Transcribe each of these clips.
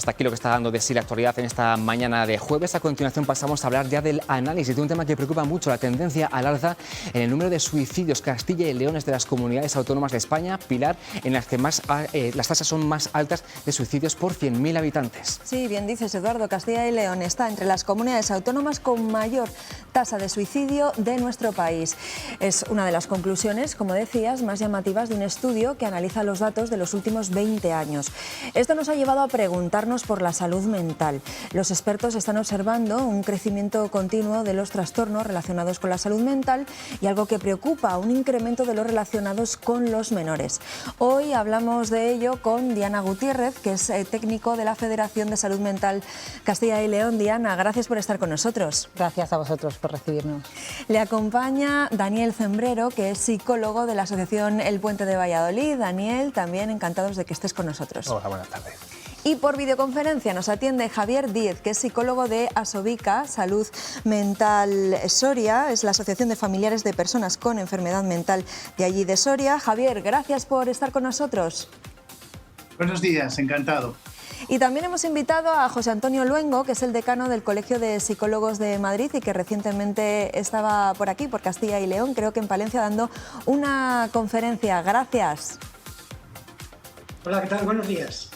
Hasta aquí lo que está dando de sí la actualidad en esta mañana de jueves. A continuación pasamos a hablar ya del análisis de un tema que preocupa mucho, la tendencia al alza en el número de suicidios. Castilla y León es de las comunidades autónomas de España, pilar en las que las tasas son más altas de suicidios por 100.000 habitantes. Sí, bien dices, Eduardo, Castilla y León está entre las comunidades autónomas con mayor tasa de suicidio de nuestro país. Es una de las conclusiones, como decías, más llamativas de un estudio que analiza los datos de los últimos 20 años. Esto nos ha llevado a preguntarnos por la salud mental. Los expertos están observando un crecimiento continuo de los trastornos relacionados con la salud mental y algo que preocupa, un incremento de los relacionados con los menores. Hoy hablamos de ello con Diana Gutiérrez, que es técnico de la Federación de Salud Mental Castilla y León. Diana, gracias por estar con nosotros. Gracias a vosotros por recibirnos. Le acompaña Daniel Zembrero, que es psicólogo de la Asociación El Puente de Valladolid. Daniel, también encantados de que estés con nosotros. Hola, buenas tardes. Y por videoconferencia nos atiende Javier Díez, que es psicólogo de Asobica, Salud Mental Soria, es la Asociación de Familiares de Personas con Enfermedad Mental de allí de Soria. Javier, gracias por estar con nosotros. Buenos días, encantado. Y también hemos invitado a José Antonio Luengo, que es el decano del Colegio de Psicólogos de Madrid y que recientemente estaba por aquí, por Castilla y León, creo que en Palencia, dando una conferencia. Gracias. Hola, ¿qué tal? Buenos días.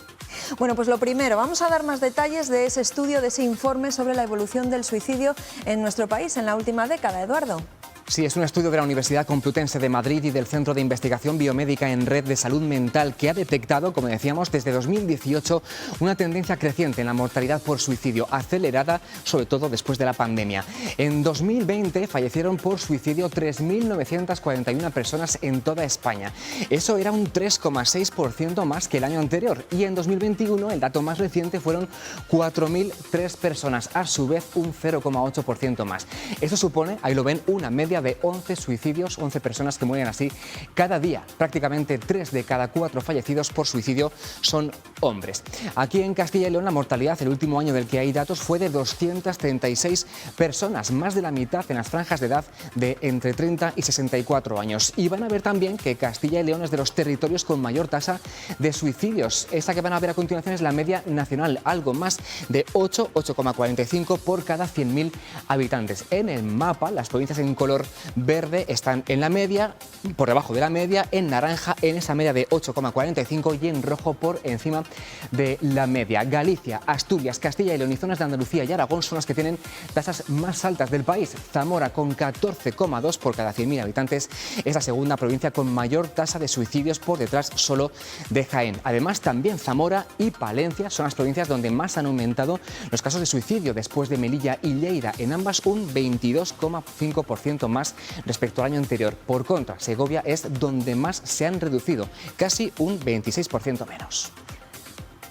Bueno, pues lo primero, vamos a dar más detalles de ese estudio, de ese informe sobre la evolución del suicidio en nuestro país en la última década, Eduardo. Sí, es un estudio de la Universidad Complutense de Madrid y del Centro de Investigación Biomédica en Red de Salud Mental, que ha detectado, como decíamos, desde 2018 una tendencia creciente en la mortalidad por suicidio, acelerada sobre todo después de la pandemia. En 2020 fallecieron por suicidio 3.941 personas en toda España. Eso era un 3,6% más que el año anterior. Y en 2021, el dato más reciente, fueron 4.003 personas, a su vez un 0,8% más. Eso supone, ahí lo ven, una media de 11 suicidios, 11 personas que mueren así cada día. Prácticamente 3 de cada 4 fallecidos por suicidio son hombres. Aquí en Castilla y León la mortalidad el último año del que hay datos fue de 236 personas, más de la mitad en las franjas de edad de entre 30 y 64 años. Y van a ver también que Castilla y León es de los territorios con mayor tasa de suicidios. Esta que van a ver a continuación es la media nacional, algo más de 8,45 por cada 100.000 habitantes. En el mapa, las provincias en color verde están en la media, por debajo de la media, en naranja en esa media de 8,45 y en rojo por encima de la media. Galicia, Asturias, Castilla y León y zonas de Andalucía y Aragón son las que tienen tasas más altas del país. Zamora, con 14,2 por cada 100.000 habitantes, es la segunda provincia con mayor tasa de suicidios, por detrás solo de Jaén. Además, también Zamora y Palencia son las provincias donde más han aumentado los casos de suicidio, después de Melilla y Lleida, en ambas un 22,5% más respecto al año anterior. Por contra, Segovia es donde más se han reducido, casi un 26% menos.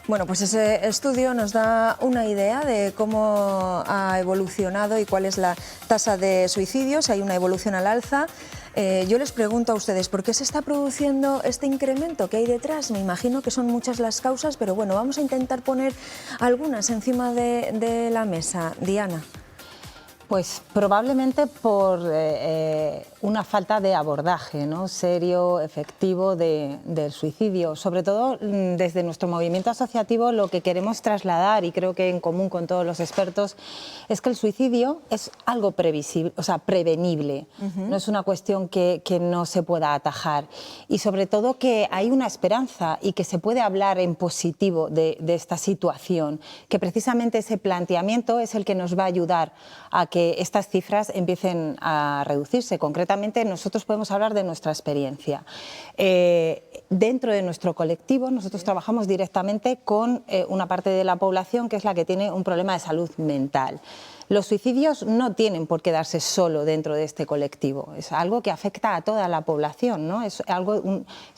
Bueno, pues ese estudio nos da una idea de cómo ha evolucionado y cuál es la tasa de suicidios. Hay una evolución al alza. Yo les pregunto a ustedes, ¿por qué se está produciendo este incremento? ¿Qué hay detrás? Me imagino que son muchas las causas, pero bueno, vamos a intentar poner algunas encima de la mesa. Diana. Pues probablemente por una falta de abordaje, ¿no?, serio, efectivo del suicidio. Sobre todo desde nuestro movimiento asociativo lo que queremos trasladar, y creo que en común con todos los expertos, es que el suicidio es algo previsible, o sea, prevenible. No es una cuestión que no se pueda atajar. Y sobre todo que hay una esperanza y que se puede hablar en positivo de esta situación, que precisamente ese planteamiento es el que nos va a ayudar a que estas cifras empiecen a reducirse. Concretamente, nosotros podemos hablar de nuestra experiencia. Dentro de nuestro colectivo, nosotros trabajamos directamente con una parte de la población que es la que tiene un problema de salud mental. Los suicidios no tienen por qué darse solo dentro de este colectivo, es algo que afecta a toda la población, ¿no? Es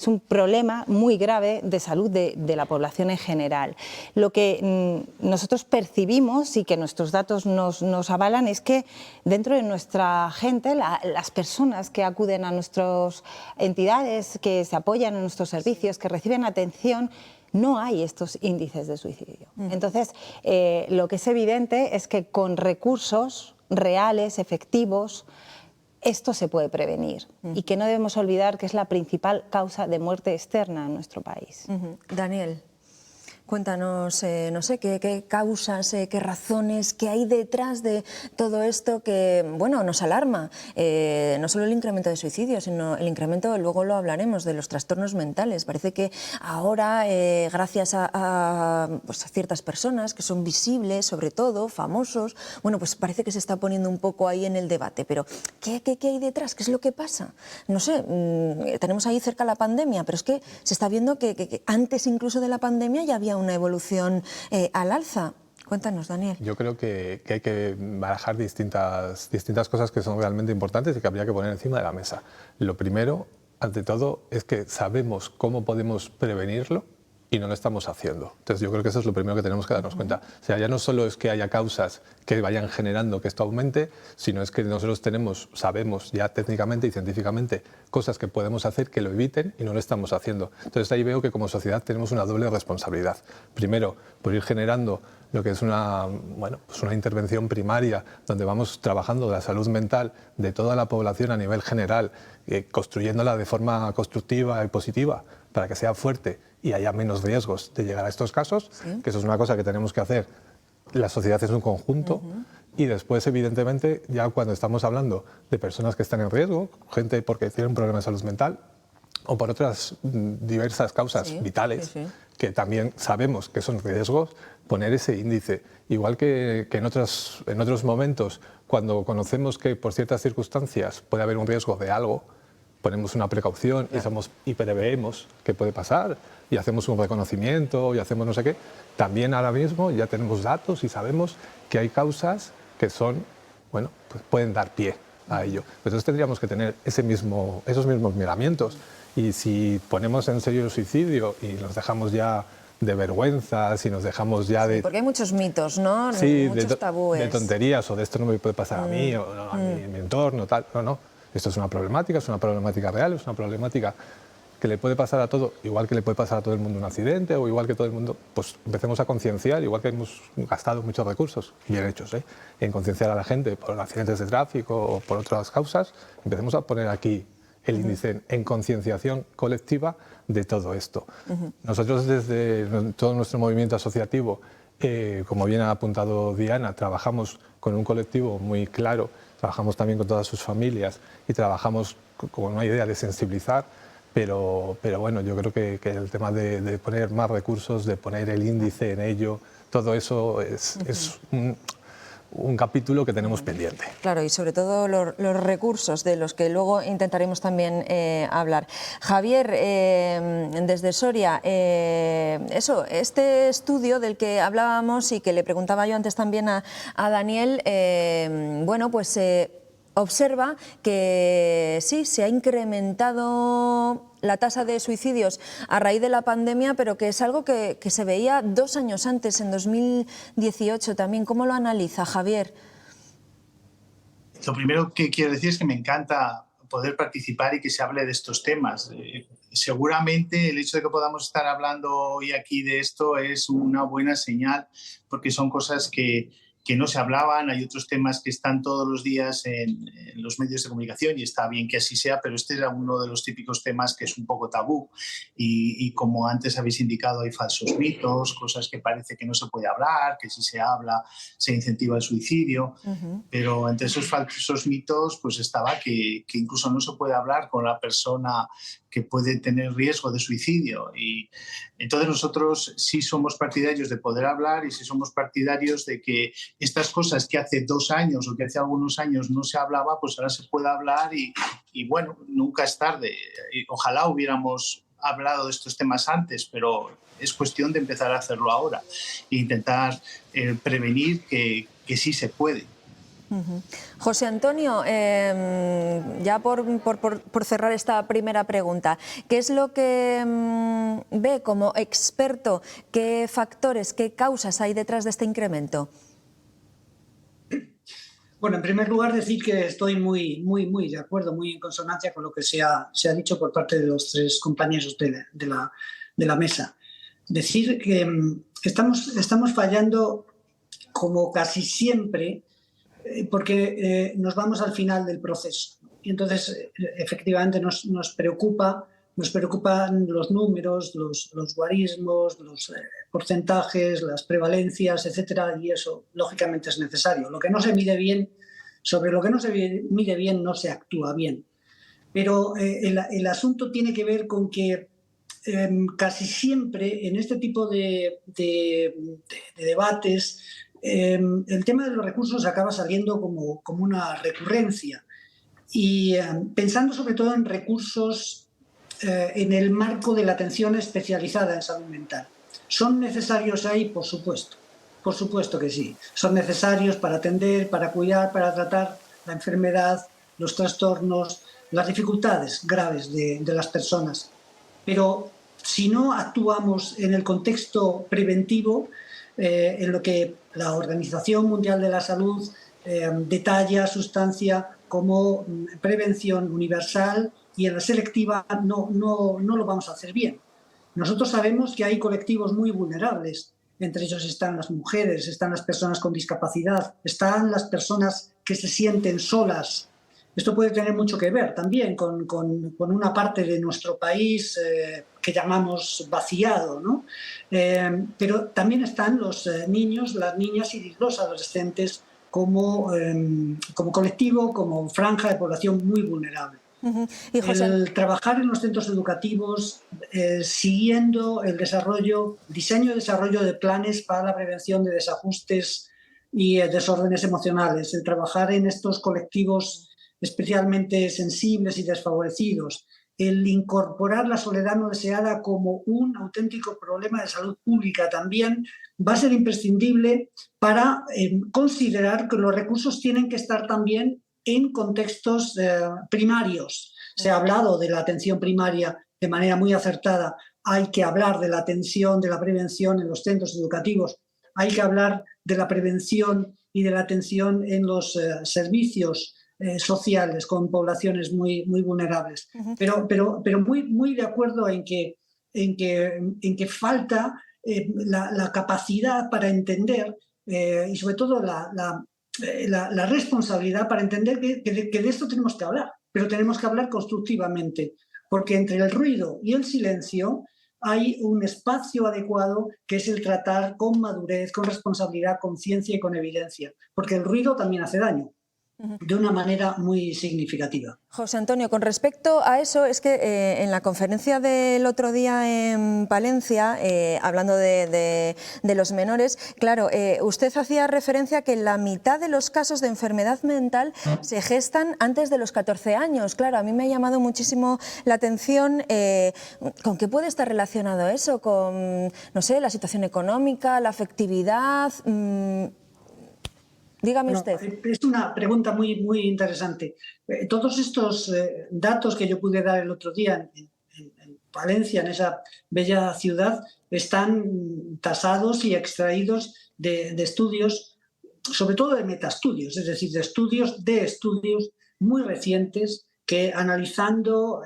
un problema muy grave de salud de la población en general. Lo que nosotros percibimos y que nuestros datos nos avalan es que dentro de nuestra gente, las personas que acuden a nuestras entidades, que se apoyan en nuestros servicios, que reciben atención, no hay estos índices de suicidio. Entonces, lo que es evidente es que con recursos reales, efectivos, esto se puede prevenir y que no debemos olvidar que es la principal causa de muerte externa en nuestro país. Daniel. Cuéntanos, no sé, qué causas, qué razones, qué hay detrás de todo esto que, bueno, nos alarma. No solo el incremento de suicidios, sino el incremento, luego lo hablaremos, de los trastornos mentales. Parece que ahora, gracias pues a ciertas personas que son visibles, sobre todo, famosos, bueno, pues parece que se está poniendo un poco ahí en el debate. Pero, ¿qué hay detrás? ¿Qué es lo que pasa? No sé, tenemos ahí cerca la pandemia, pero es que se está viendo que antes incluso de la pandemia ya había una evolución al alza. Cuéntanos, Daniel. Yo creo que hay que barajar distintas cosas que son realmente importantes y que habría que poner encima de la mesa. Lo primero, ante todo, es que sabemos cómo podemos prevenirlo y no lo estamos haciendo. Entonces yo creo que eso es lo primero que tenemos que darnos cuenta. O sea, ya no solo es que haya causas que vayan generando que esto aumente, sino es que nosotros sabemos ya técnicamente y científicamente cosas que podemos hacer que lo eviten y no lo estamos haciendo. Entonces ahí veo que como sociedad tenemos una doble responsabilidad. Primero, por ir generando lo que es una intervención primaria donde vamos trabajando la salud mental de toda la población a nivel general, construyéndola de forma constructiva y positiva para que sea fuerte y haya menos riesgos de llegar a estos casos, ¿sí? Que eso es una cosa que tenemos que hacer. La sociedad es un conjunto y después, evidentemente, ya cuando estamos hablando de personas que están en riesgo, gente porque tiene un problema de salud mental o por otras diversas causas vitales, que también sabemos que son riesgos, poner ese índice. Igual que en otros momentos, cuando conocemos que por ciertas circunstancias puede haber un riesgo de algo, ponemos una precaución y preveemos qué puede pasar y hacemos un reconocimiento y hacemos no sé qué. También ahora mismo ya tenemos datos y sabemos que hay causas que son, bueno, pues pueden dar pie a ello. Entonces tendríamos que tener esos mismos miramientos. Y si ponemos en serio el suicidio y nos dejamos ya de vergüenza, si nos dejamos ya de... Porque hay muchos mitos, ¿no? Sí, muchos tabúes. De tonterías, o de esto no me puede pasar a mí, o no, a mi entorno, tal. No. Esto es una problemática real, es una problemática que le puede pasar a todo, igual que le puede pasar a todo el mundo un accidente, o igual que todo el mundo, pues empecemos a concienciar, igual que hemos gastado muchos recursos, bien hechos, en concienciar a la gente por accidentes de tráfico o por otras causas, empecemos a poner aquí el índice en concienciación colectiva de todo esto. Nosotros desde todo nuestro movimiento asociativo, como bien ha apuntado Diana, trabajamos con un colectivo muy claro, trabajamos también con todas sus familias y trabajamos con una idea de sensibilizar, pero bueno, yo creo que el tema de poner más recursos, de poner el índice en ello, todo eso es un capítulo que tenemos pendiente. Claro, y sobre todo los recursos de los que luego intentaremos también hablar. Javier, desde Soria, este estudio del que hablábamos y que le preguntaba yo antes también a Daniel, bueno, pues observa que sí, se ha incrementado la tasa de suicidios a raíz de la pandemia, pero que es algo que se veía 2 años antes, en 2018 también. ¿Cómo lo analiza, Javier? Lo primero que quiero decir es que me encanta poder participar y que se hable de estos temas. Seguramente el hecho de que podamos estar hablando hoy aquí de esto es una buena señal, porque son cosas que no se hablaban. Hay otros temas que están todos los días en los medios de comunicación y está bien que así sea, pero este era uno de los típicos temas que es un poco tabú y como antes habéis indicado, hay falsos mitos, cosas que parece que no se puede hablar, que si se habla se incentiva el suicidio, pero entre esos falsos mitos pues estaba que incluso no se puede hablar con la persona que puede tener riesgo de suicidio, y entonces nosotros sí somos partidarios de poder hablar y sí somos partidarios de que estas cosas que hace 2 años o que hace algunos años no se hablaba, pues ahora se puede hablar y bueno, nunca es tarde. Ojalá hubiéramos hablado de estos temas antes, pero es cuestión de empezar a hacerlo ahora e intentar prevenir que sí se puede. José Antonio, ya por cerrar esta primera pregunta, ¿qué es lo que ve como experto? ¿Qué factores, qué causas hay detrás de este incremento? Bueno, en primer lugar decir que estoy muy de acuerdo, muy en consonancia con lo que se ha dicho por parte de los 3 compañeros de la mesa. Decir que estamos fallando como casi siempre, porque nos vamos al final del proceso. Y entonces, efectivamente, nos preocupa nos preocupan los números, los guarismos, los porcentajes, las prevalencias, etcétera, y eso lógicamente es necesario. Lo que no se mide bien, sobre lo que no se mide bien no se actúa bien. Pero el asunto tiene que ver con que casi siempre en este tipo de debates el tema de los recursos acaba saliendo como una recurrencia. Y pensando sobre todo en recursos en el marco de la atención especializada en salud mental. ¿Son necesarios ahí? Por supuesto que sí. Son necesarios para atender, para cuidar, para tratar la enfermedad, los trastornos, las dificultades graves de las personas. Pero si no actuamos en el contexto preventivo, en lo que la Organización Mundial de la Salud detalla, sustancia como prevención universal, y en la selectiva no lo vamos a hacer bien. Nosotros sabemos que hay colectivos muy vulnerables. Entre ellos están las mujeres, están las personas con discapacidad, están las personas que se sienten solas. Esto puede tener mucho que ver también con una parte de nuestro país que llamamos vaciado, ¿no? Pero también están los niños, las niñas y los adolescentes como colectivo, como franja de población muy vulnerable. Y José... El trabajar en los centros educativos siguiendo el diseño y desarrollo de planes para la prevención de desajustes y desórdenes emocionales, el trabajar en estos colectivos especialmente sensibles y desfavorecidos, el incorporar la soledad no deseada como un auténtico problema de salud pública también va a ser imprescindible para considerar que los recursos tienen que estar también en contextos primarios. Se ha hablado de la atención primaria de manera muy acertada. Hay que hablar de la atención, de la prevención en los centros educativos. Hay que hablar de la prevención y de la atención en los servicios sociales con poblaciones muy vulnerables. Pero muy de acuerdo en que falta la capacidad para entender y sobre todo la responsabilidad para entender que de esto tenemos que hablar, pero tenemos que hablar constructivamente, porque entre el ruido y el silencio hay un espacio adecuado que es el tratar con madurez, con responsabilidad, con ciencia y con evidencia, porque el ruido también hace daño de una manera muy significativa. José Antonio, con respecto a eso, es que en la conferencia del otro día en Palencia, hablando de los menores, claro, usted hacía referencia a que la mitad de los casos de enfermedad mental se gestan antes de los 14 años. Claro, a mí me ha llamado muchísimo la atención con qué puede estar relacionado eso, con, no sé, la situación económica, la afectividad. Dígame usted. Es una pregunta muy interesante. Todos estos datos que yo pude dar el otro día en Palencia, en esa bella ciudad, están tasados y extraídos de estudios, sobre todo de metaestudios, es decir, de estudios muy recientes que, analizando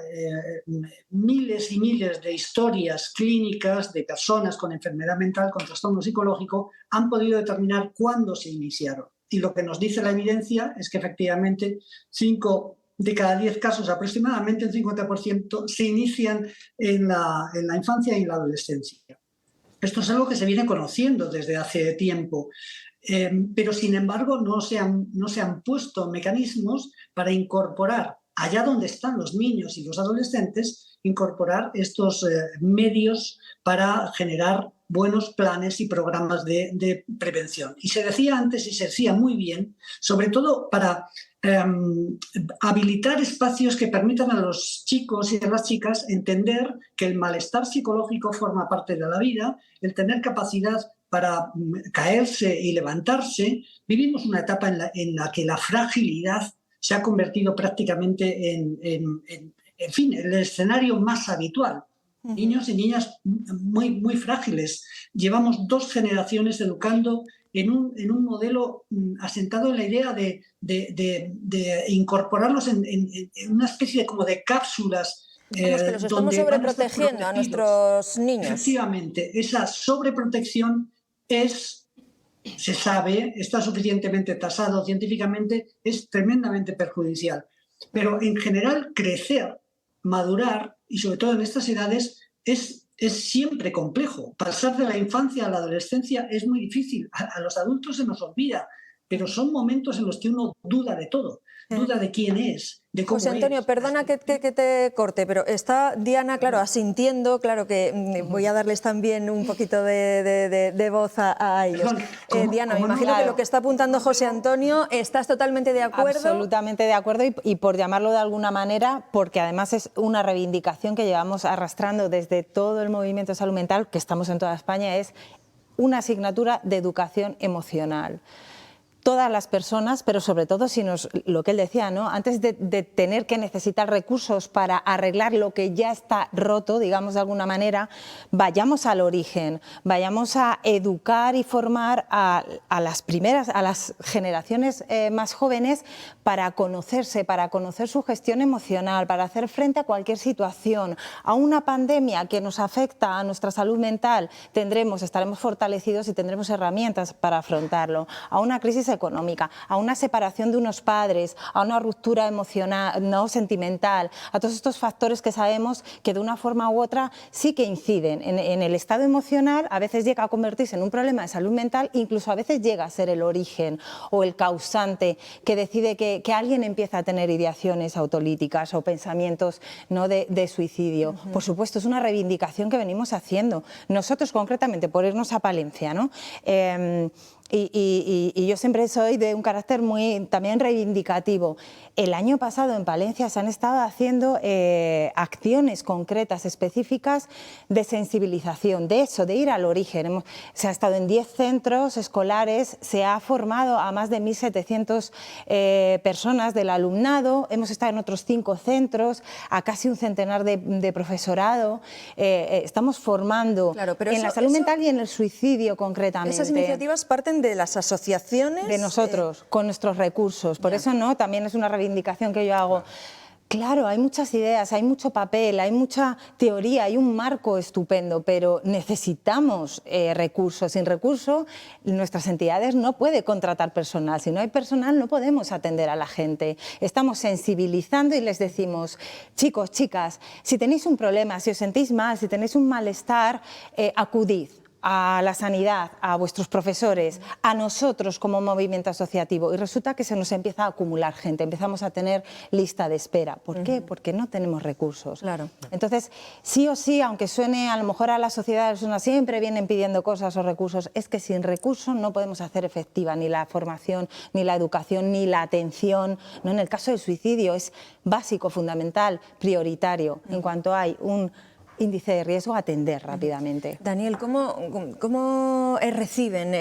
miles y miles de historias clínicas de personas con enfermedad mental, con trastorno psicológico, han podido determinar cuándo se iniciaron. Y lo que nos dice la evidencia es que efectivamente 5 de cada 10 casos, aproximadamente un 50%, se inician en la infancia y en la adolescencia. Esto es algo que se viene conociendo desde hace tiempo, pero sin embargo no se han puesto mecanismos para incorporar, allá donde están los niños y los adolescentes, incorporar estos medios para generar buenos planes y programas de prevención. Y se decía antes, y se decía muy bien, sobre todo para habilitar espacios que permitan a los chicos y a las chicas entender que el malestar psicológico forma parte de la vida, el tener capacidad para caerse y levantarse. Vivimos una etapa en la que la fragilidad se ha convertido prácticamente en el escenario más habitual. Niños y niñas muy frágiles. Llevamos 2 generaciones educando en un modelo asentado en la idea de incorporarlos en una especie de cápsulas. Como que los estamos sobreprotegiendo a nuestros niños. Efectivamente, esa sobreprotección se sabe, está suficientemente tasado científicamente, es tremendamente perjudicial. Pero en general crecer madurar, y sobre todo en estas edades, es siempre complejo. Pasar de la infancia a la adolescencia es muy difícil. A los adultos se nos olvida, pero son momentos en los que uno duda de todo. Duda de quién es, de cómo José Antonio, es. perdona que te corte, pero está Diana, claro, asintiendo, claro que voy a darles también un poquito de voz a ellos. Perdón, Diana, me ¿cómo no? imagino que lo que está apuntando José Antonio, ¿estás totalmente de acuerdo? Absolutamente de acuerdo y por llamarlo de alguna manera, porque además es una reivindicación que llevamos arrastrando desde todo el movimiento de salud mental, que estamos en toda España, es una asignatura de educación emocional. Todas las personas, pero sobre todo lo que él decía, ¿no? Antes de tener que necesitar recursos para arreglar lo que ya está roto, digamos de alguna manera, vayamos al origen, vayamos a educar y formar a las generaciones más jóvenes para conocerse, para conocer su gestión emocional, para hacer frente a cualquier situación, a una pandemia que nos afecta a nuestra salud mental, estaremos fortalecidos y tendremos herramientas para afrontarlo, a una crisis económica, a una separación de unos padres, a una ruptura emocional, no sentimental, a todos estos factores que sabemos que de una forma u otra sí que inciden en el estado emocional, a veces llega a convertirse en un problema de salud mental, incluso a veces llega a ser el origen o el causante que decide que alguien empieza a tener ideaciones autolíticas o pensamientos, ¿no?, de suicidio. Por supuesto, es una reivindicación que venimos haciendo. Nosotros concretamente, por irnos a Palencia, ¿no? Y yo siempre soy de un carácter muy también reivindicativo. El año pasado en Palencia se han estado haciendo acciones concretas, específicas de sensibilización, de eso, de ir al origen. Se ha estado en 10 centros escolares, se ha formado a más de 1.700 personas del alumnado, hemos estado en otros 5 centros, a casi un centenar de profesorado. Estamos formando en la salud mental y en el suicidio concretamente. Esas iniciativas parten de las asociaciones. De nosotros, con nuestros recursos. Por eso también es una reivindicación que yo hago. Claro, hay muchas ideas, hay mucho papel, hay mucha teoría, hay un marco estupendo, pero necesitamos recursos. Sin recursos, nuestras entidades no pueden contratar personal. Si no hay personal, no podemos atender a la gente. Estamos sensibilizando y les decimos, chicos, chicas, si tenéis un problema, si os sentís mal, si tenéis un malestar, acudid a la sanidad, a vuestros profesores, a nosotros como movimiento asociativo, y resulta que se nos empieza a acumular gente, empezamos a tener lista de espera. ¿Por qué? Porque no tenemos recursos. Claro. Entonces, sí o sí, aunque suene a lo mejor a la sociedad, siempre vienen pidiendo cosas o recursos, es que sin recursos no podemos hacer efectiva ni la formación, ni la educación, ni la atención. ¿No? En el caso del suicidio es básico, fundamental, prioritario. En cuanto hay un índice de riesgo, atender rápidamente. Daniel, ¿cómo reciben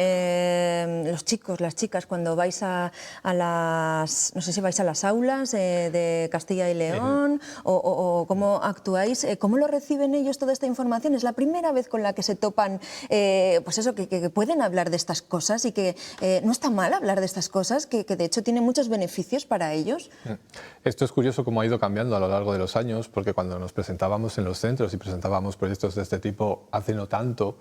los chicos, las chicas cuando vais a las, no sé si vais a las aulas de Castilla y León o cómo actuáis? ¿Cómo lo reciben ellos toda esta información? ¿Es la primera vez con la que se topan, pues eso, que pueden hablar de estas cosas y que no está mal hablar de estas cosas, que de hecho tiene muchos beneficios para ellos? Esto es curioso cómo ha ido cambiando a lo largo de los años, porque cuando nos presentábamos en los centros y presentábamos proyectos de este tipo hace no tanto,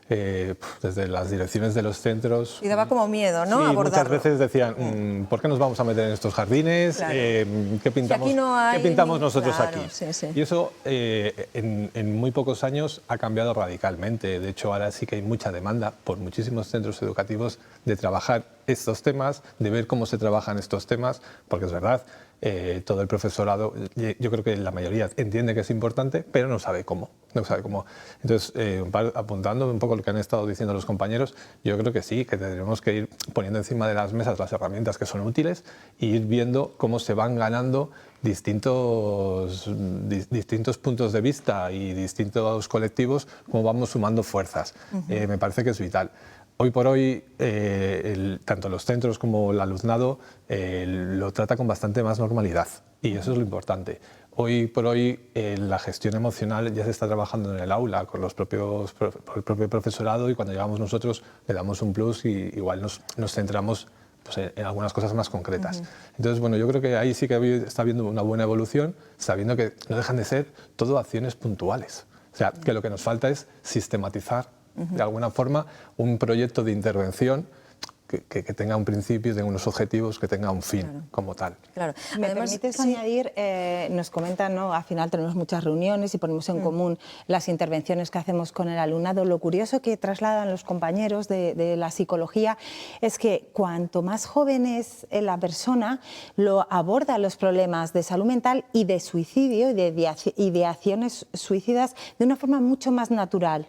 desde las direcciones de los centros. Y daba como miedo, ¿no? Sí, Abordarlo. muchas veces decían, ¿por qué nos vamos a meter en estos jardines? Claro. ¿Qué pintamos, si no ¿qué pintamos nosotros claro, aquí? Sí, sí. Y eso en muy pocos años ha cambiado radicalmente. De hecho, ahora sí que hay mucha demanda por muchísimos centros educativos de trabajar estos temas, de ver cómo se trabajan estos temas, porque es verdad, todo el profesorado, yo creo que la mayoría entiende que es importante, pero no sabe cómo. No sabe cómo. Entonces, apuntando un poco lo que han estado diciendo los compañeros, yo creo que sí, que tendremos que ir poniendo encima de las mesas las herramientas que son útiles e ir viendo cómo se van ganando distintos puntos de vista y distintos colectivos, cómo vamos sumando fuerzas. Me parece que es vital. Hoy por hoy, tanto los centros como el alumnado lo trata con bastante más normalidad y eso es lo importante. Hoy por hoy la gestión emocional ya se está trabajando en el aula con por el propio profesorado, y cuando llegamos nosotros le damos un plus y igual nos centramos pues, en algunas cosas más concretas. Entonces, bueno, yo creo que ahí sí que está habiendo una buena evolución, sabiendo que no dejan de ser todo acciones puntuales. O sea, que lo que nos falta es sistematizar de alguna forma un proyecto de intervención que tenga un principio, tenga unos objetivos, que tenga un fin como tal. Claro. ¿Me Además, permites añadir? Nos comentan, ¿no? Al final tenemos muchas reuniones y ponemos en común las intervenciones que hacemos con el alumnado. Lo curioso que trasladan los compañeros de la psicología es que cuanto más joven es la persona, lo aborda los problemas de salud mental y de suicidio y de ideaciones suicidas de una forma mucho más natural.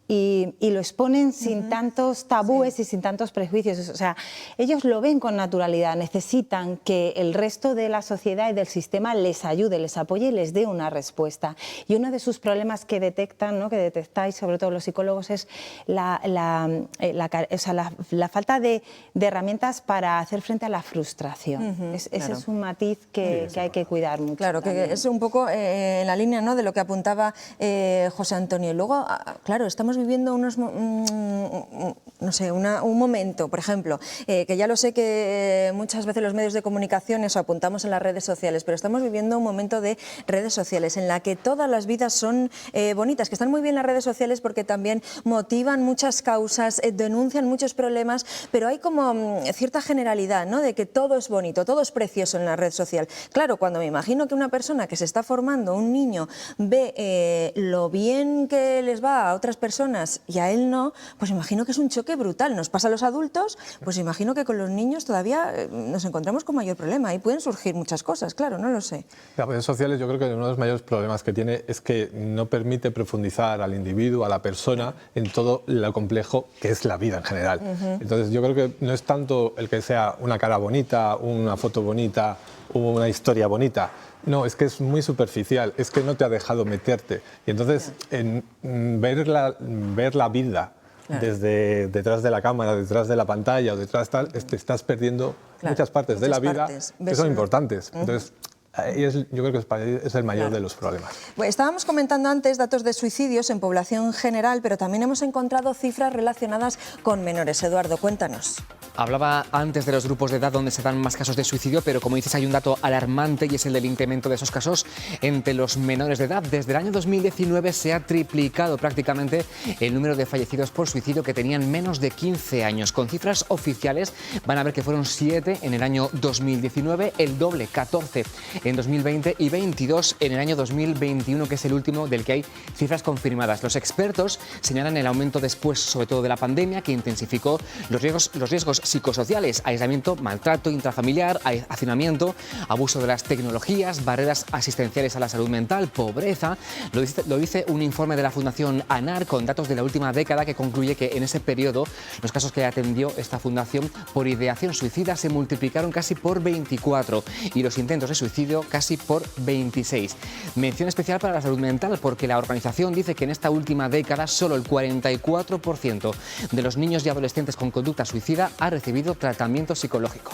Y lo exponen sin tantos tabúes y sin tantos prejuicios. O sea, ellos lo ven con naturalidad, necesitan que el resto de la sociedad y del sistema les ayude, les apoye y les dé una respuesta. Y uno de sus problemas que detectan, ¿no? Que detectáis, sobre todo los psicólogos, es la falta de herramientas para hacer frente a la frustración. Ese es un matiz que hay que cuidar mucho. Claro, también. que es un poco en la línea, ¿no?, de lo que apuntaba José Antonio. Luego, claro, estamos viviendo un momento, por ejemplo, que ya lo sé que muchas veces los medios de comunicación eso apuntamos en las redes sociales, pero estamos viviendo un momento de redes sociales en la que todas las vidas son bonitas, que están muy bien las redes sociales porque también motivan muchas causas, denuncian muchos problemas, pero hay como cierta generalidad, ¿no?, de que todo es bonito, todo es precioso en la red social. Claro, cuando me imagino que una persona que se está formando, un niño, ve lo bien que les va a otras personas y a él no, pues imagino que es un choque brutal. Nos pasa a los adultos, pues imagino que con los niños todavía nos encontramos con mayor problema y pueden surgir muchas cosas, claro, no lo sé. Las redes sociales, yo creo que uno de los mayores problemas que tiene es que no permite profundizar al individuo, a la persona, en todo lo complejo que es la vida en general. Entonces yo creo que no es tanto el que sea una cara bonita, una foto bonita, una historia bonita. No, es que es muy superficial, es que no te ha dejado meterte. Y entonces, ver la vida desde detrás de la cámara, detrás de la pantalla o detrás tal, te estás perdiendo muchas partes de la vida que son importantes. Entonces, yo creo que es el mayor de los problemas. Pues estábamos comentando antes datos de suicidios en población general, pero también hemos encontrado cifras relacionadas con menores. Eduardo, cuéntanos. Hablaba antes de los grupos de edad donde se dan más casos de suicidio, pero como dices hay un dato alarmante y es el del incremento de esos casos entre los menores de edad. Desde el año 2019 se ha triplicado prácticamente el número de fallecidos por suicidio que tenían menos de 15 años. Con cifras oficiales van a ver que fueron 7 en el año 2019, el doble, 14 en 2020 y 22 en el año 2021, que es el último del que hay cifras confirmadas. Los expertos señalan el aumento después, sobre todo de la pandemia, que intensificó los riesgos psicosociales, aislamiento, maltrato intrafamiliar, hacinamiento, abuso de las tecnologías, barreras asistenciales a la salud mental, pobreza. Lo dice un informe de la Fundación ANAR con datos de la última década que concluye que en ese periodo los casos que atendió esta fundación por ideación suicida se multiplicaron casi por 24 y los intentos de suicidio casi por 26. Mención especial para la salud mental porque la organización dice que en esta última década solo el 44% de los niños y adolescentes con conducta suicida ha recibido tratamiento psicológico.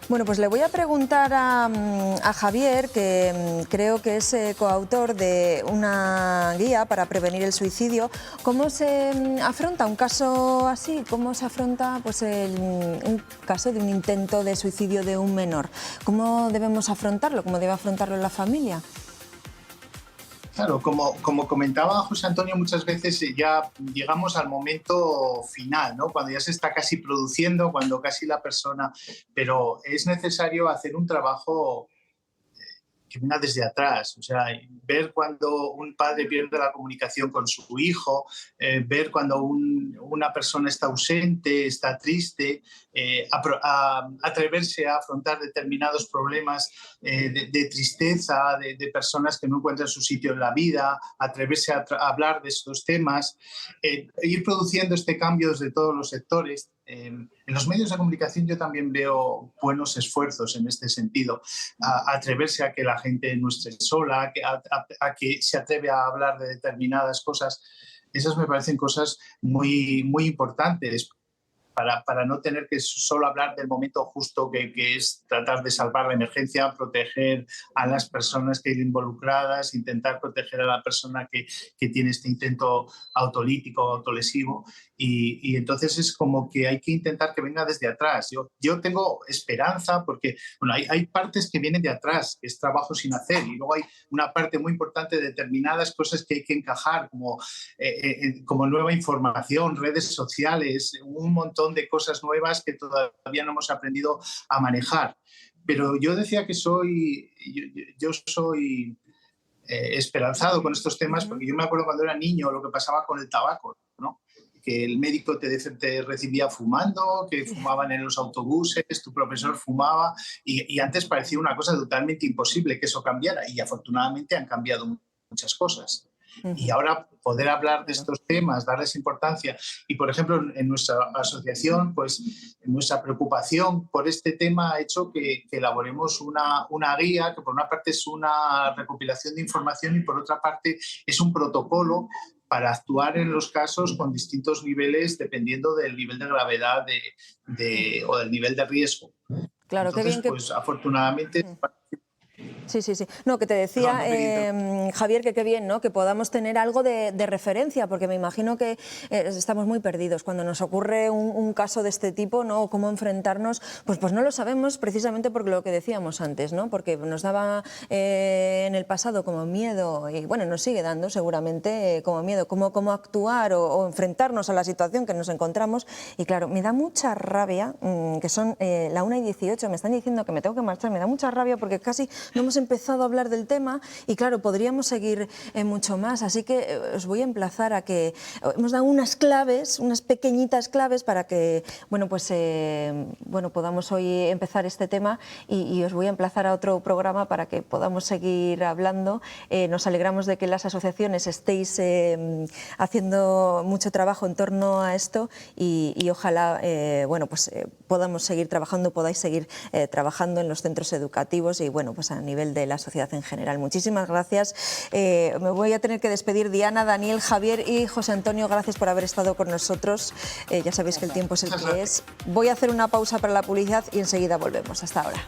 Bueno, pues le voy a preguntar a Javier, que creo que es coautor de una guía para prevenir el suicidio. ¿Cómo se afronta un caso así? ¿Cómo se afronta pues, un caso de un intento de suicidio de un menor? ¿Cómo debemos afrontarlo? ¿Cómo debe afrontarlo la familia? Claro, como comentaba José Antonio, muchas veces ya llegamos al momento final, ¿no?, cuando ya se está casi produciendo, cuando casi la persona... Pero es necesario hacer un trabajo que venga desde atrás, o sea, ver cuando un padre pierde la comunicación con su hijo, ver cuando una persona está ausente, está triste, atreverse a afrontar determinados problemas de tristeza, de personas que no encuentran su sitio en la vida, atreverse a hablar de estos temas, ir produciendo este cambio desde todos los sectores. En los medios de comunicación yo también veo buenos esfuerzos en este sentido, atreverse a que la gente no esté sola, a que se atreve a hablar de determinadas cosas. Esas me parecen cosas muy, muy importantes para no tener que solo hablar del momento justo que es tratar de salvar la emergencia, proteger a las personas que hay involucradas, intentar proteger a la persona que tiene este intento autolítico, autolesivo. Y entonces es como que hay que intentar que venga desde atrás. Yo tengo esperanza porque bueno, hay partes que vienen de atrás, que es trabajo sin hacer, y luego hay una parte muy importante de determinadas cosas que hay que encajar, como nueva información, redes sociales, un montón montón de cosas nuevas que todavía no hemos aprendido a manejar. Pero yo decía que yo soy esperanzado con estos temas, porque yo me acuerdo cuando era niño lo que pasaba con el tabaco, ¿no? Que el médico te recibía fumando, que fumaban en los autobuses, tu profesor fumaba, y antes parecía una cosa totalmente imposible que eso cambiara, y afortunadamente han cambiado muchas cosas. Y ahora poder hablar de estos temas, darles importancia, y por ejemplo en nuestra asociación, pues nuestra preocupación por este tema ha hecho que elaboremos una guía que por una parte es una recopilación de información y por otra parte es un protocolo para actuar en los casos con distintos niveles dependiendo del nivel de gravedad o del nivel de riesgo. Claro, entonces, qué bien pues afortunadamente... Sí, sí, sí. No, que te decía, Javier, que qué bien, ¿no? Que podamos tener algo de referencia, porque me imagino que estamos muy perdidos. Cuando nos ocurre un caso de este tipo, ¿no? O cómo enfrentarnos, pues no lo sabemos precisamente por lo que decíamos antes, ¿no? Porque nos daba en el pasado como miedo, y bueno, nos sigue dando seguramente como miedo, cómo actuar o enfrentarnos a la situación que nos encontramos. Y claro, me da mucha rabia, que son la 1:18, me están diciendo que me tengo que marchar, me da mucha rabia porque casi no hemos empezado a hablar del tema y claro, podríamos seguir mucho más, así que os voy a emplazar a que hemos dado unas claves, unas pequeñitas claves para que podamos hoy empezar este tema y os voy a emplazar a otro programa para que podamos seguir hablando. Nos alegramos de que las asociaciones estéis haciendo mucho trabajo en torno a esto y ojalá podamos seguir trabajando, podáis seguir trabajando en los centros educativos y bueno, pues a nivel de la sociedad en general. Muchísimas gracias. Me voy a tener que despedir. Diana, Daniel, Javier y José Antonio, gracias por haber estado con nosotros. Ya sabéis que el tiempo es el que es. Voy a hacer una pausa para la publicidad y enseguida volvemos. Hasta ahora.